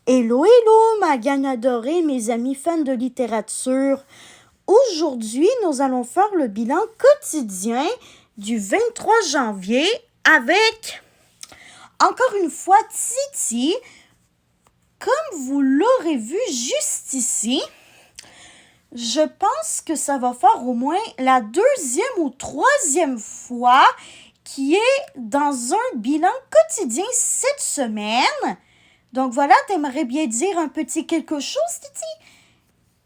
Hello, hello, ma gang adorée, mes amis fans de littérature. Aujourd'hui, nous allons faire le bilan quotidien du 23 janvier avec, encore une fois, Titi. Comme vous l'aurez vu juste ici, je pense que ça va faire au moins la deuxième ou troisième fois qui est dans un bilan quotidien cette semaine. Donc voilà, t'aimerais bien dire un petit quelque chose, Titi?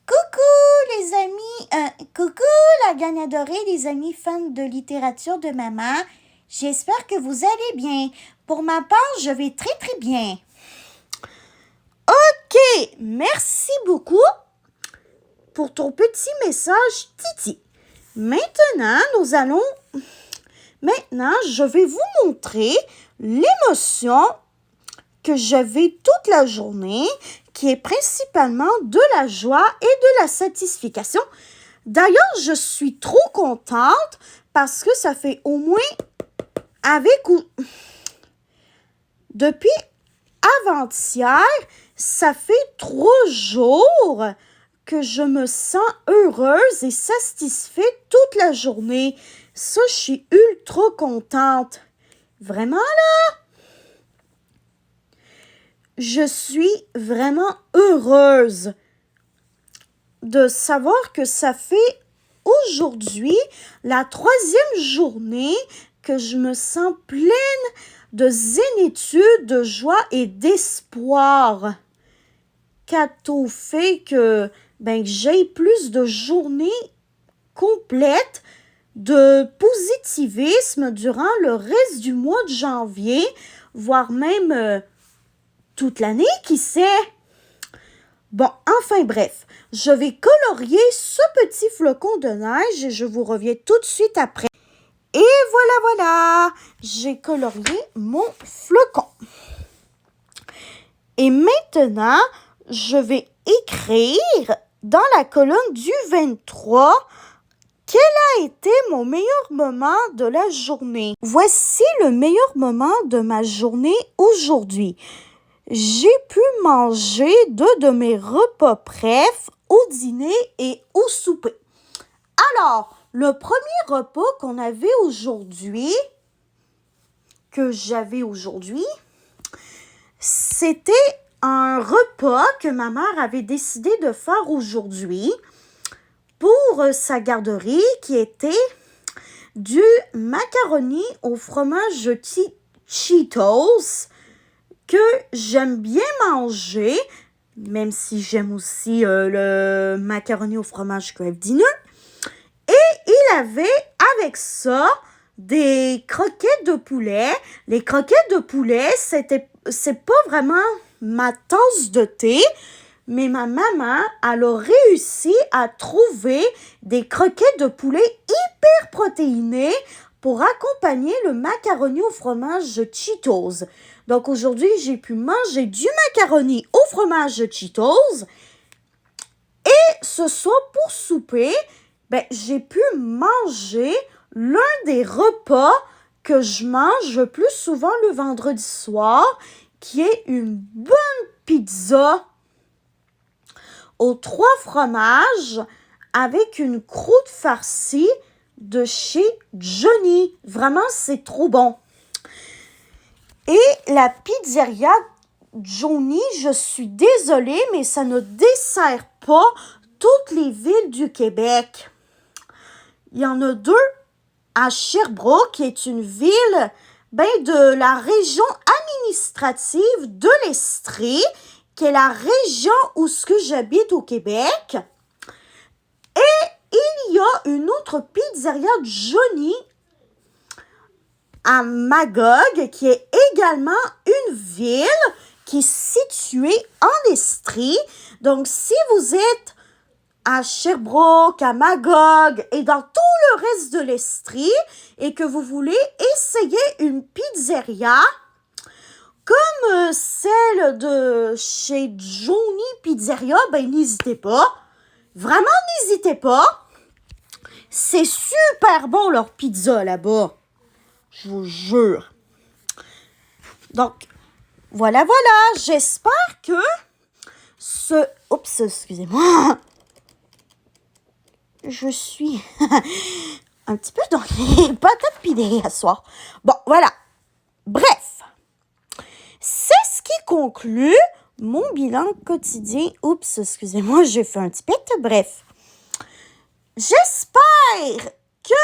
Coucou les amis, coucou la gang adorée, les amis fans de littérature de maman. J'espère que vous allez bien. Pour ma part, je vais très très bien. Ok, merci beaucoup pour ton petit message, Titi. Maintenant, je vais vous montrer l'émotion que j'avais toute la journée, qui est principalement de la joie et de la satisfaction. D'ailleurs, je suis trop contente parce que ça fait au moins depuis avant-hier, ça fait 3 jours que je me sens heureuse et satisfaite toute la journée. Ça, je suis ultra contente. Vraiment là? Je suis vraiment heureuse de savoir que ça fait aujourd'hui la 3e journée que je me sens pleine de zénitude, de joie et d'espoir. Quant au fait que j'ai plus de journées complètes de positivisme durant le reste du mois de janvier, voire même toute l'année, qui sait? Bon, enfin bref, je vais colorier ce petit flocon de neige et je vous reviens tout de suite après. Et voilà, j'ai colorié mon flocon. Et maintenant, je vais écrire dans la colonne du 23 quel a été mon meilleur moment de la journée. Voici le meilleur moment de ma journée aujourd'hui. J'ai pu manger 2 de mes repas préfs au dîner et au souper. Alors, le premier repas que j'avais aujourd'hui, c'était un repas que ma mère avait décidé de faire aujourd'hui pour sa garderie, qui était du macaroni au fromage Cheetos, que j'aime bien manger, même si j'aime aussi le macaroni au fromage Kraft Dinner. Et il avait avec ça des croquettes de poulet. Les croquettes de poulet, c'est pas vraiment ma tasse de thé, mais ma maman, elle a réussi à trouver des croquettes de poulet hyper protéinées pour accompagner le macaroni au fromage Cheetos. Donc aujourd'hui, j'ai pu manger du macaroni au fromage Cheetos. Et ce soir, pour souper, j'ai pu manger l'un des repas que je mange le plus souvent le vendredi soir, qui est une bonne pizza aux 3 fromages avec une croûte farcie de chez Johnny. Vraiment, c'est trop bon. Et la pizzeria Johnny, je suis désolée, mais ça ne dessert pas toutes les villes du Québec. Il y en a 2 à Sherbrooke, qui est une ville de la région administrative de l'Estrie, qui est la région où j'habite au Québec. Et il y a une autre pizzeria Johnny à Magog, qui est également une ville qui est située en Estrie. Donc, si vous êtes à Sherbrooke, à Magog et dans tout le reste de l'Estrie et que vous voulez essayer une pizzeria comme celle de chez Johnny Pizzeria, n'hésitez pas. Vraiment, n'hésitez pas. C'est super bon leur pizza là-bas. Je vous jure. Donc, voilà. J'espère que Oups, excusez-moi. Je suis un petit peu dans les patates pilées à soir. Bon, voilà. Bref, c'est ce qui conclut mon bilan quotidien. Oups, excusez-moi, j'ai fait un petit pet. Bref, j'espère que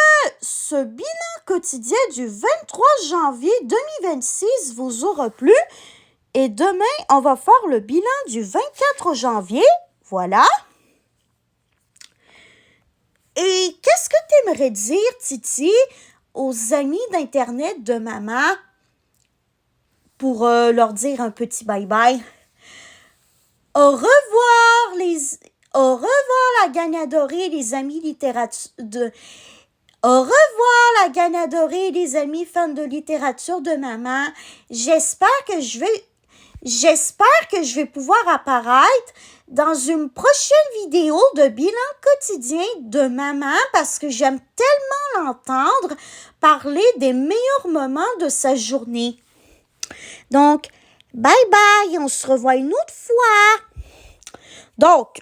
ce bilan quotidien du 23 janvier 2026 vous aura plu. Et demain, on va faire le bilan du 24 janvier. Voilà. Et qu'est-ce que tu aimerais dire, Titi, aux amis d'Internet de maman pour leur dire un petit bye-bye? Au revoir, Au revoir, la Gagnadorée, les amis littérature Au revoir, la Gagnadorée, les amis fans de littérature de maman. J'espère que je vais pouvoir apparaître dans une prochaine vidéo de bilan quotidien de maman parce que j'aime tellement l'entendre parler des meilleurs moments de sa journée. Donc, bye bye, on se revoit une autre fois. Donc,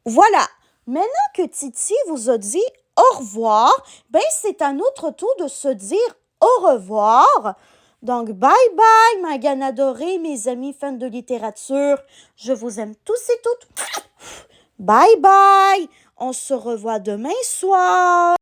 voilà, maintenant que Titi vous a dit au revoir, ben c'est à notre tour de se dire au revoir. Donc, bye bye, ma Gagnadorée, mes amis fans de littérature. Je vous aime tous et toutes. Bye bye. On se revoit demain soir.